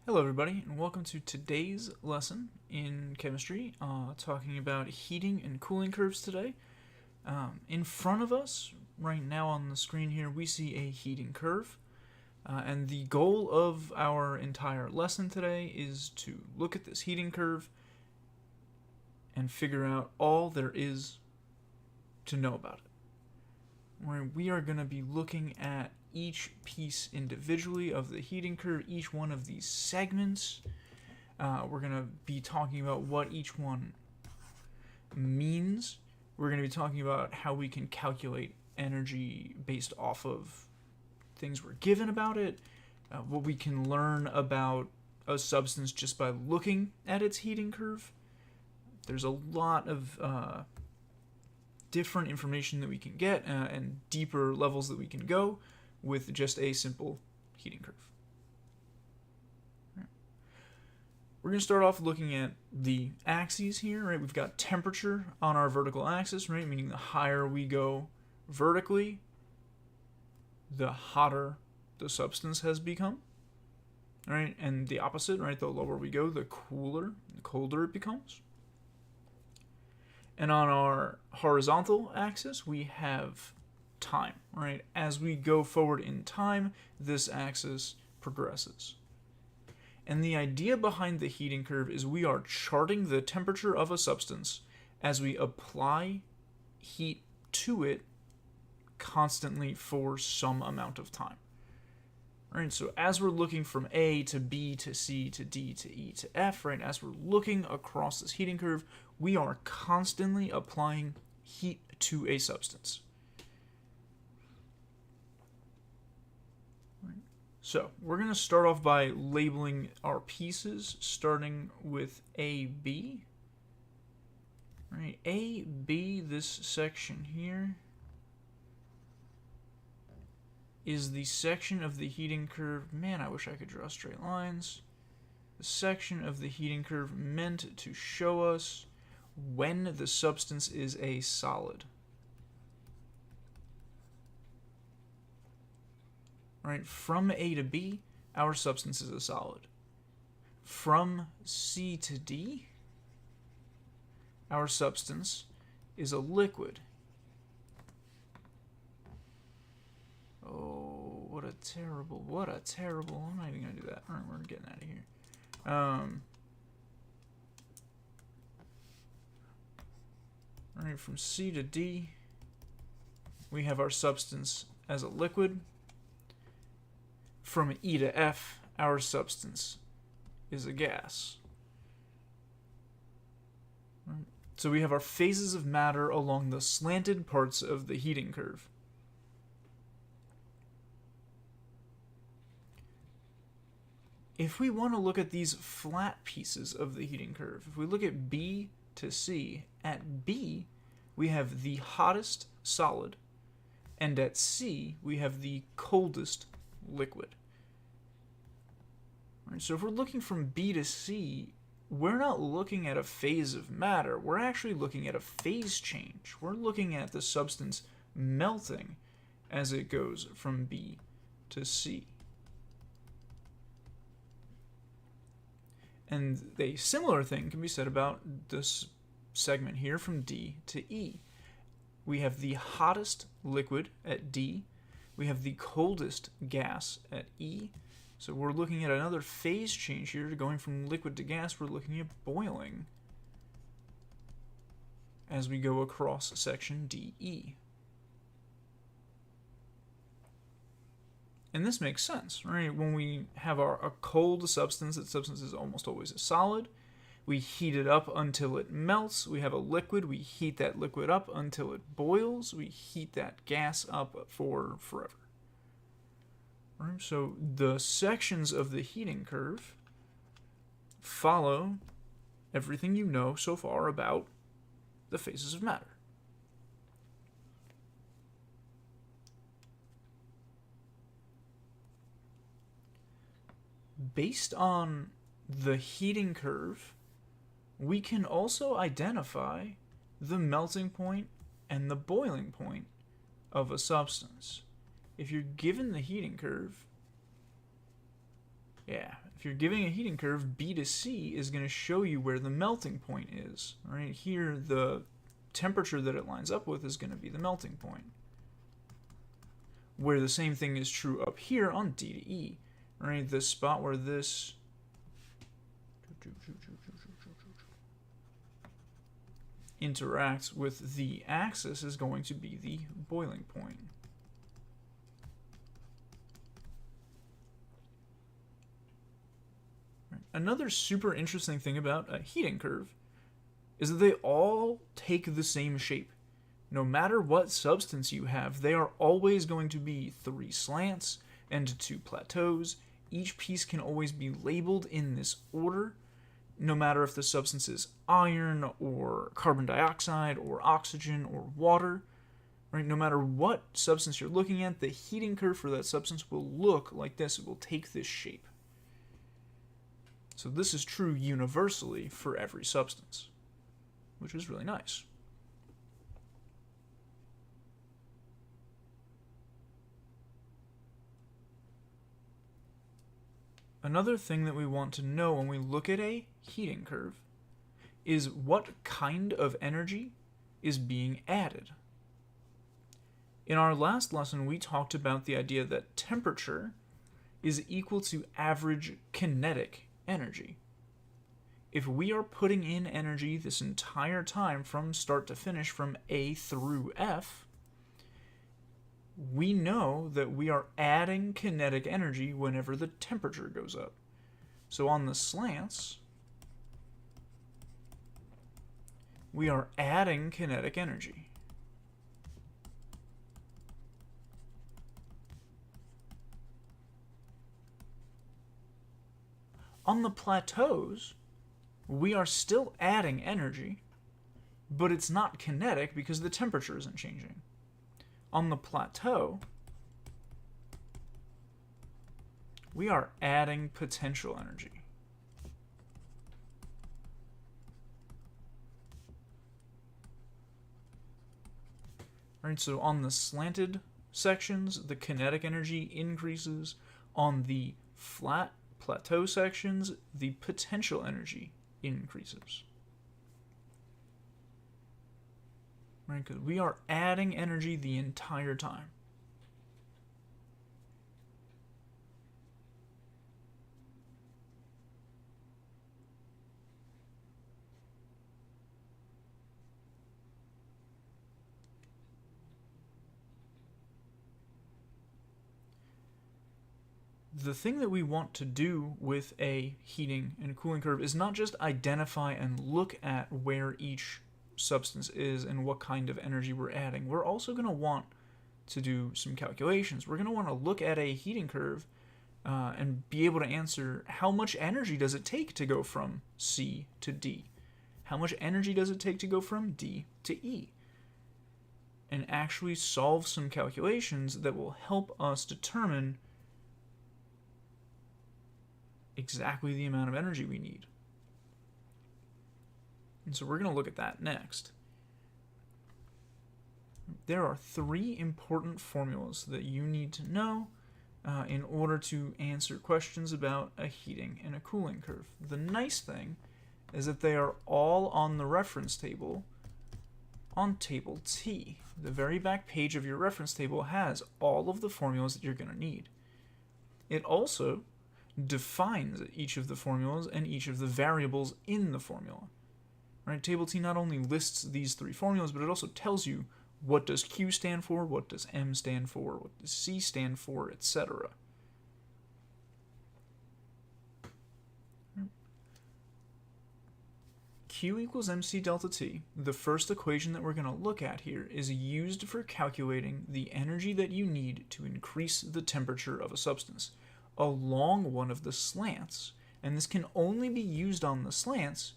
Hello everybody, and welcome to today's lesson in chemistry, talking about heating and cooling curves today. In front of us, right now on the screen here, we see a heating curve, and the goal of our entire lesson today is to look at this heating curve and figure out all there is to know about it. Where we are going to be looking at each piece individually of the heating curve, each one of these segments. We're going to be talking about what each one means. We're going to be talking about how we can calculate energy based off of things we're given about it, what we can learn about a substance just by looking at its heating curve. There's a lot of different information that we can get and deeper levels that we can go with just a simple heating curve. Right. We're going to start off looking at the axes here, right? We've got temperature on our vertical axis, right? Meaning the higher we go vertically, the hotter the substance has become, right? And the opposite, right? The lower we go, the colder it becomes. And on our horizontal axis, we have time, right? As we go forward in time, this axis progresses. And the idea behind the heating curve is we are charting the temperature of a substance as we apply heat to it constantly for some amount of time. Right, so as we're looking from A to B to C to D to E to F, right, as we're looking across this heating curve, we are constantly applying heat to a substance. Right. So we're going to start off by labeling our pieces, starting with AB. Right, AB, this section here, is the section of the heating curve. Man, I wish I could draw straight lines. The section of the heating curve meant to show us when the substance is a solid. Right, from A to B, our substance is a solid. From C to D, our substance is a liquid. Oh, what a terrible, I'm not even going to do that. All right, we're getting out of here. All right, from C to D, we have our substance as a liquid. From E to F, our substance is a gas. Right. So we have our phases of matter along the slanted parts of the heating curve. If we want to look at these flat pieces of the heating curve, if we look at B to C, at B we have the hottest solid, and at C we have the coldest liquid. Right, so if we're looking from B to C, we're not looking at a phase of matter, we're actually looking at a phase change. We're looking at the substance melting as it goes from B to C. And a similar thing can be said about this segment here from D to E. We have the hottest liquid at D. We have the coldest gas at E. So we're looking at another phase change here, going from liquid to gas. We're looking at boiling as we go across section DE. And this makes sense, right? When we have a cold substance, that substance is almost always a solid. We heat it up until it melts. We have a liquid. We heat that liquid up until it boils. We heat that gas up for forever. Right? So the sections of the heating curve follow everything you know so far about the phases of matter. Based on the heating curve, we can also identify the melting point and the boiling point of a substance. If you're given the heating curve, Yeah, if you're giving a heating curve, B to C is going to show you where the melting point is. Right here, the temperature that it lines up with is going to be the melting point. Where the same thing is true up here on D to E. Right, the spot where this interacts with the axis is going to be the boiling point. Another super interesting thing about a heating curve is that they all take the same shape. No matter what substance you have, they are always going to be 3 slants and 2 plateaus. Each piece can always be labeled in this order, no matter if the substance is iron or carbon dioxide or oxygen or water. Right? No matter what substance you're looking at, the heating curve for that substance will look like this. It will take this shape. So this is true universally for every substance, which is really nice. Another thing that we want to know when we look at a heating curve is what kind of energy is being added. In our last lesson, we talked about the idea that temperature is equal to average kinetic energy. If we are putting in energy this entire time from start to finish, from A through F, we know that we are adding kinetic energy whenever the temperature goes up. So on the slants, we are adding kinetic energy. On the plateaus, we are still adding energy, but it's not kinetic because the temperature isn't changing. On the plateau, we are adding potential energy. Right, so on the slanted sections, the kinetic energy increases. On the flat plateau sections, the potential energy increases. Right, because we are adding energy the entire time. The thing that we want to do with a heating and cooling curve is not just identify and look at where each substance is and what kind of energy we're adding. We're also going to want to do some calculations. We're going to want to look at a heating curve and be able to answer how much energy does it take to go from C to D? How much energy does it take to go from D to E? And actually solve some calculations that will help us determine exactly the amount of energy we need. And so we're going to look at that next. There are 3 important formulas that you need to know in order to answer questions about a heating and a cooling curve. The nice thing is that they are all on the reference table on table T. The very back page of your reference table has all of the formulas that you're going to need. It also defines each of the formulas and each of the variables in the formula. Right? Table T not only lists these 3 formulas, but it also tells you what does Q stand for, what does M stand for, what does C stand for, etc. Q equals mc delta T, the first equation that we're going to look at here, is used for calculating the energy that you need to increase the temperature of a substance along one of the slants. And this can only be used on the slants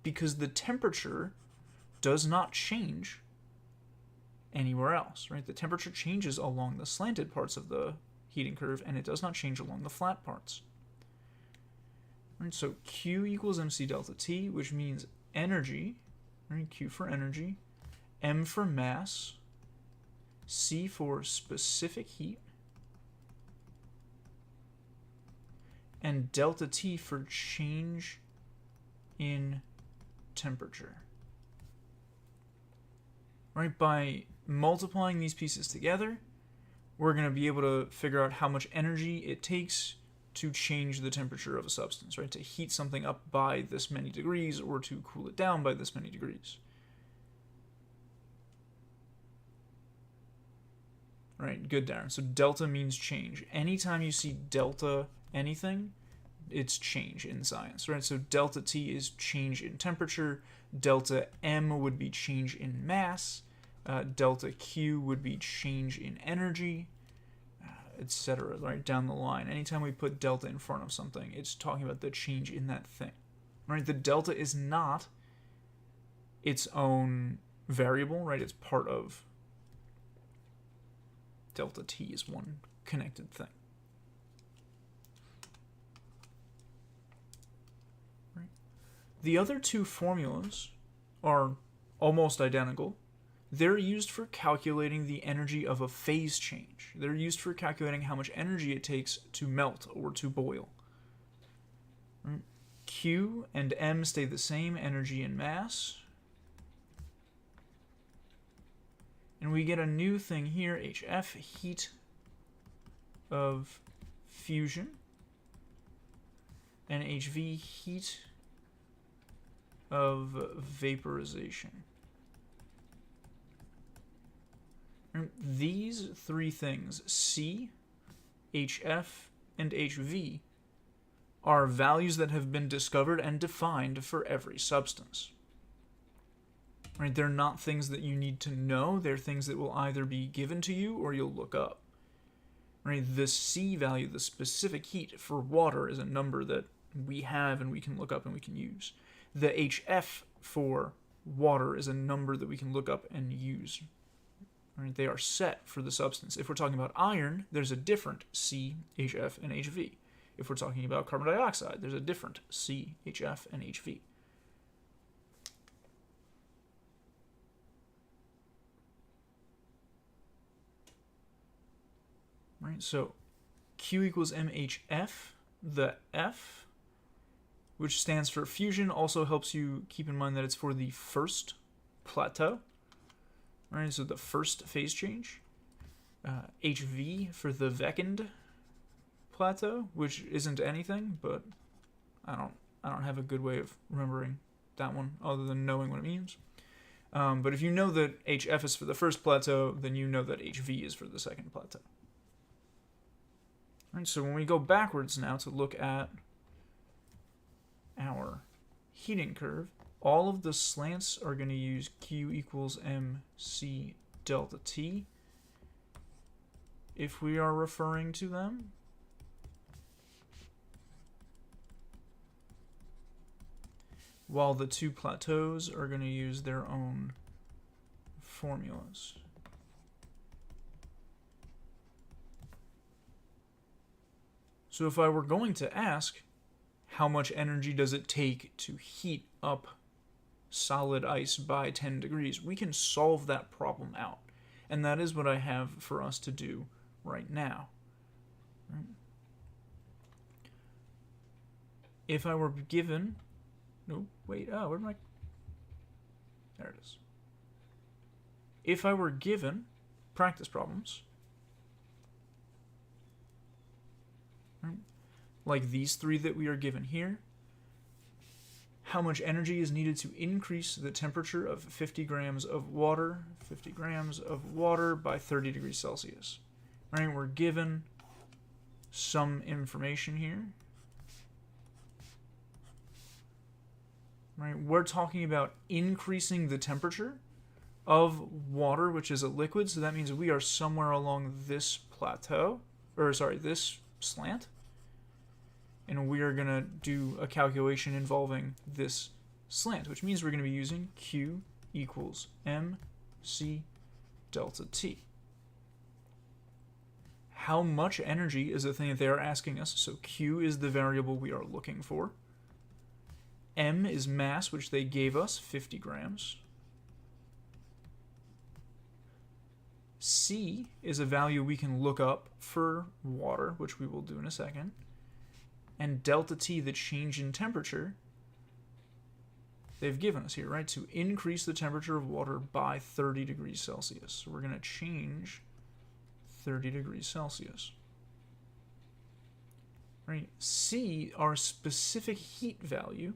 because the temperature does not change anywhere else, right? The temperature changes along the slanted parts of the heating curve, and it does not change along the flat parts. Right, so Q equals mc delta T, which means energy, right? Q for energy, M for mass, C for specific heat, and delta T for change in temperature. Right, by multiplying these pieces together, we're going to be able to figure out how much energy it takes to change the temperature of a substance, right? To heat something up by this many degrees or to cool it down by this many degrees. Right, good, Darren. So delta means change. Anytime you see delta anything, it's change in science, right? So delta T is change in temperature. Delta M would be change in mass. Delta Q would be change in energy, etc. Right down the line. Anytime we put delta in front of something, it's talking about the change in that thing. Right? The delta is not its own variable, right? It's part of delta T is one connected thing. Right. The other two formulas are almost identical. They're used for calculating the energy of a phase change. They're used for calculating how much energy it takes to melt or to boil. Right. Q and M stay the same, energy and mass. And we get a new thing here, HF, heat of fusion, and HV, heat of vaporization. And these three things, C, HF, and HV, are values that have been discovered and defined for every substance. Right? They're not things that you need to know. They're things that will either be given to you or you'll look up. Right? The C value, the specific heat for water, is a number that we have and we can look up and we can use. The HF for water is a number that we can look up and use. Right? They are set for the substance. If we're talking about iron, there's a different C, HF, and HV. If we're talking about carbon dioxide, there's a different C, HF, and HV. Right, so Q equals MHF. The F, which stands for fusion, also helps you keep in mind that it's for the first plateau. Right, so the first phase change. HV for the Vecond plateau, which isn't anything, but I don't have a good way of remembering that one other than knowing what it means. But if you know that HF is for the first plateau, then you know that HV is for the second plateau. Right, so when we go backwards now to look at our heating curve, all of the slants are going to use Q equals MC delta T if we are referring to them. While the two plateaus are going to use their own formulas. So if I were going to ask, how much energy does it take to heat up solid ice by 10 degrees, we can solve that problem out. And that is what I have for us to do right now. Right? If I were given... No, wait, where am I? There it is. If I were given practice problems, right, like these three that we are given here, how much energy is needed to increase the temperature of 50 grams of water by 30 degrees Celsius. Right, we're given some information here. Right, we're talking about increasing the temperature of water, which is a liquid, so that means we are somewhere along this plateau, or sorry, this slant, and we are going to do a calculation involving this slant, which means we're going to be using Q equals MC delta T. How much energy is the thing that they are asking us, so Q is the variable we are looking for. M is mass, which they gave us, 50 grams. C is a value we can look up for water, which we will do in a second. and delta T, the change in temperature, they've given us here, right? To increase the temperature of water by 30 degrees Celsius. So we're going to change 30 degrees Celsius. Right? C, our specific heat value,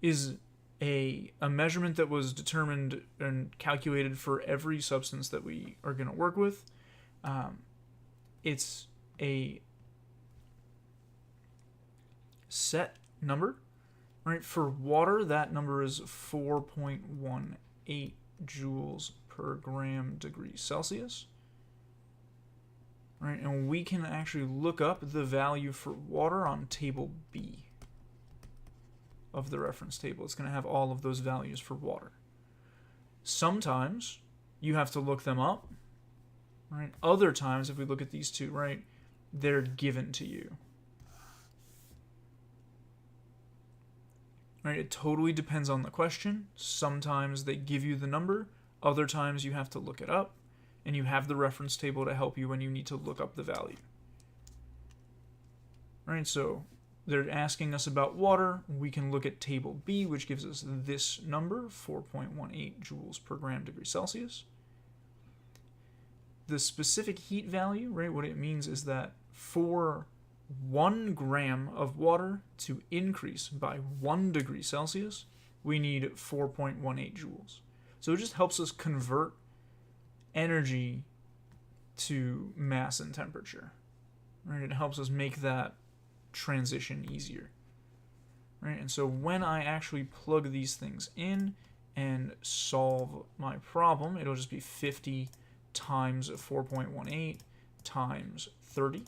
is a measurement that was determined and calculated for every substance that we are going to work with. It's a set number. Right? For water, that number is 4.18 joules per gram degree Celsius. Right? And we can actually look up the value for water on table B of the reference table. It's going to have all of those values for water. Sometimes you have to look them up. Right? Other times, if we look at these two, right, they're given to you. Right? It totally depends on the question. Sometimes they give you the number. Other times you have to look it up. And you have the reference table to help you when you need to look up the value. Right? So they're asking us about water. We can look at table B, which gives us this number, 4.18 joules per gram degree Celsius. The specific heat value, right, what it means is that for 1 gram of water to increase by 1 degree Celsius, we need 4.18 joules. So it just helps us convert energy to mass and temperature. Right? It helps us make that transition easier. Right? And so when I actually plug these things in and solve my problem, it'll just be 50 times 4.18 times 30.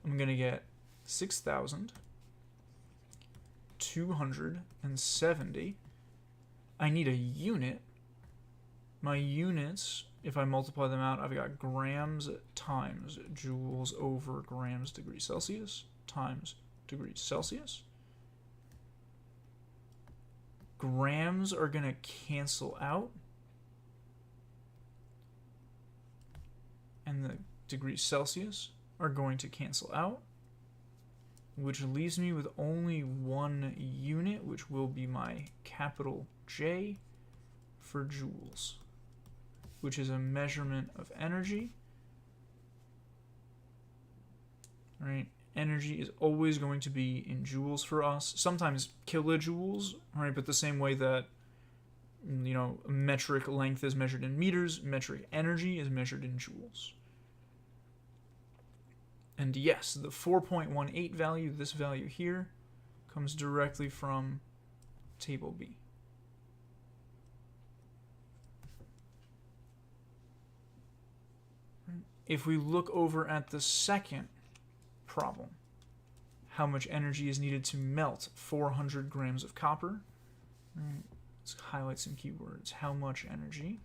I'm going to get 6,270. I need a unit. My units, if I multiply them out, I've got grams times joules over grams degrees Celsius times degrees Celsius. Grams are going to cancel out. And the degrees Celsius are going to cancel out, which leaves me with only one unit, which will be my capital J for joules, which is a measurement of energy. Right? Energy is always going to be in joules for us. Sometimes kilojoules, right? But the same way that, you know, metric length is measured in meters, metric energy is measured in joules. And yes, the 4.18 value, this value here, comes directly from table B. If we look over at the second problem, how much energy is needed to melt 400 grams of copper? Let's highlight some keywords. How much energy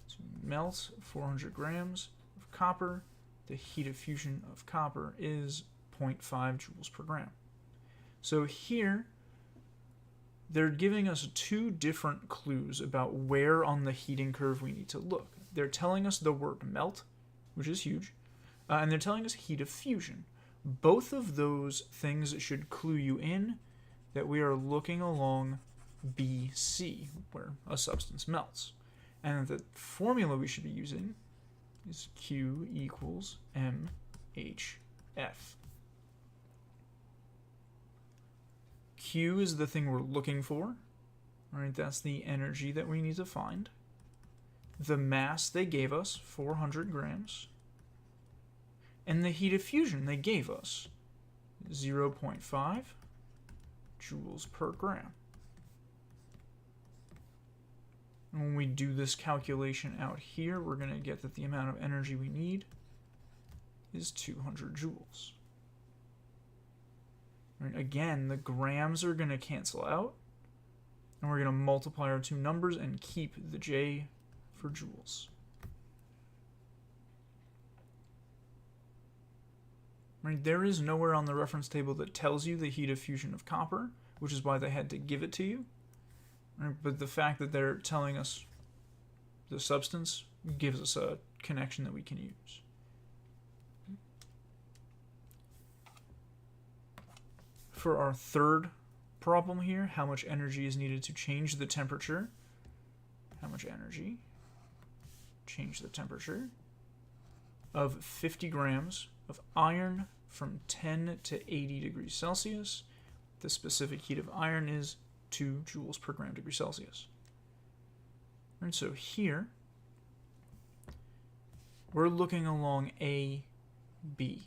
to melt 400 grams of copper? The heat of fusion of copper is 0.5 joules per gram. So here, they're giving us two different clues about where on the heating curve we need to look. They're telling us the word melt, which is huge, and they're telling us heat of fusion. Both of those things should clue you in that we are looking along BC, where a substance melts. And the formula we should be using is Q equals MHF. Q is the thing we're looking for, right? That's the energy that we need to find. The mass they gave us, 400 grams. And the heat of fusion they gave us, 0.5 joules per gram. And when we do this calculation out here, we're going to get that the amount of energy we need is 200 joules. Right, again, the grams are going to cancel out, and we're going to multiply our two numbers and keep the J for joules. Right, there is nowhere on the reference table that tells you the heat of fusion of copper, which is why they had to give it to you. Right, but the fact that they're telling us the substance gives us a connection that we can use. for our third problem here, how much energy is needed to change the temperature. How much energy? Change the temperature of 50 grams of iron from 10 to 80 degrees Celsius. The specific heat of iron is 2 joules per gram degree Celsius. And so here, we're looking along A, B.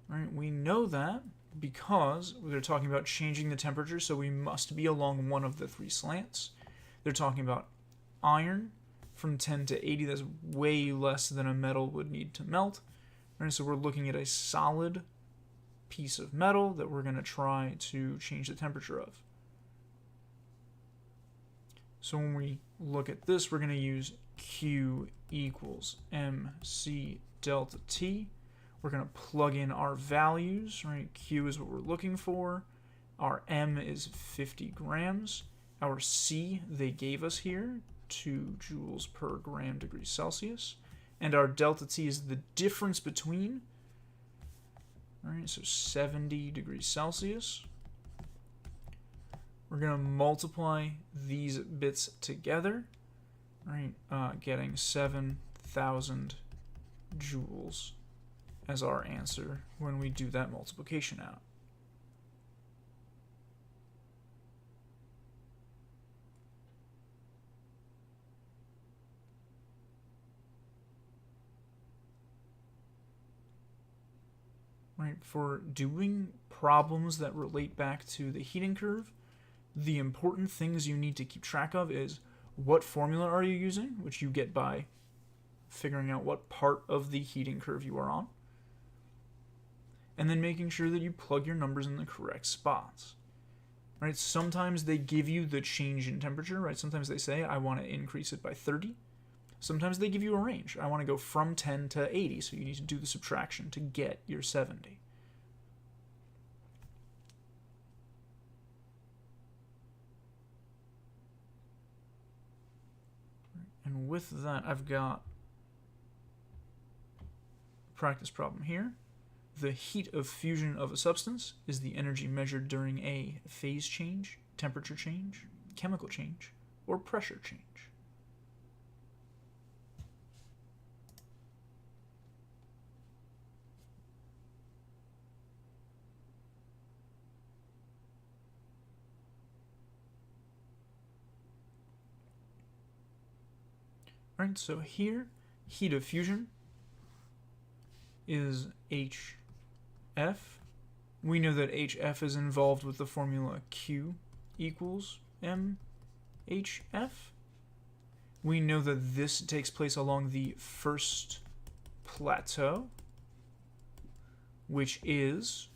Right? We know that because they're talking about changing the temperature, so we must be along one of the three slants. They're talking about iron from 10 to 80. That's way less than a metal would need to melt. Right? So we're looking at a solid piece of metal that we're going to try to change the temperature of. So when we look at this, we're going to use Q equals mc delta T. We're going to plug in our values, right? Q is what we're looking for. Our M is 50 grams. Our C, they gave us here, 2 joules per gram degree Celsius. And our delta T is the difference between, all right, so 70 degrees Celsius. We're going to multiply these bits together, right, getting 7,000 joules as our answer when we do that multiplication out. Right, for doing problems that relate back to the heating curve, the important things you need to keep track of is what formula are you using, which you get by figuring out what part of the heating curve you are on, and then making sure that you plug your numbers in the correct spots. Right? Sometimes they give you the change in temperature, right? Sometimes they say, I want to increase it by 30. Sometimes they give you a range. I want to go from 10 to 80, so you need to do the subtraction to get your 70. And with that, I've got a practice problem here. The heat of fusion of a substance is the energy measured during a phase change, temperature change, chemical change, or pressure change. Right, so here, heat of fusion is HF. We know that HF is involved with the formula Q equals mHF. We know that this takes place along the first plateau, which is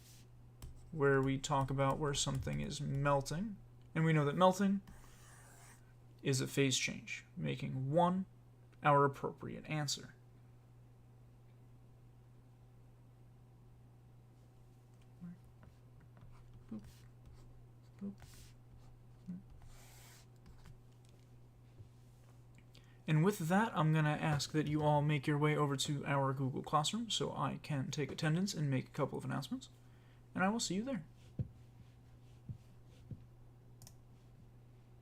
where we talk about where something is melting. And we know that melting is a phase change, making 1 our appropriate answer. And with that, I'm going to ask that you all make your way over to our Google Classroom so I can take attendance and make a couple of announcements. And I will see you there.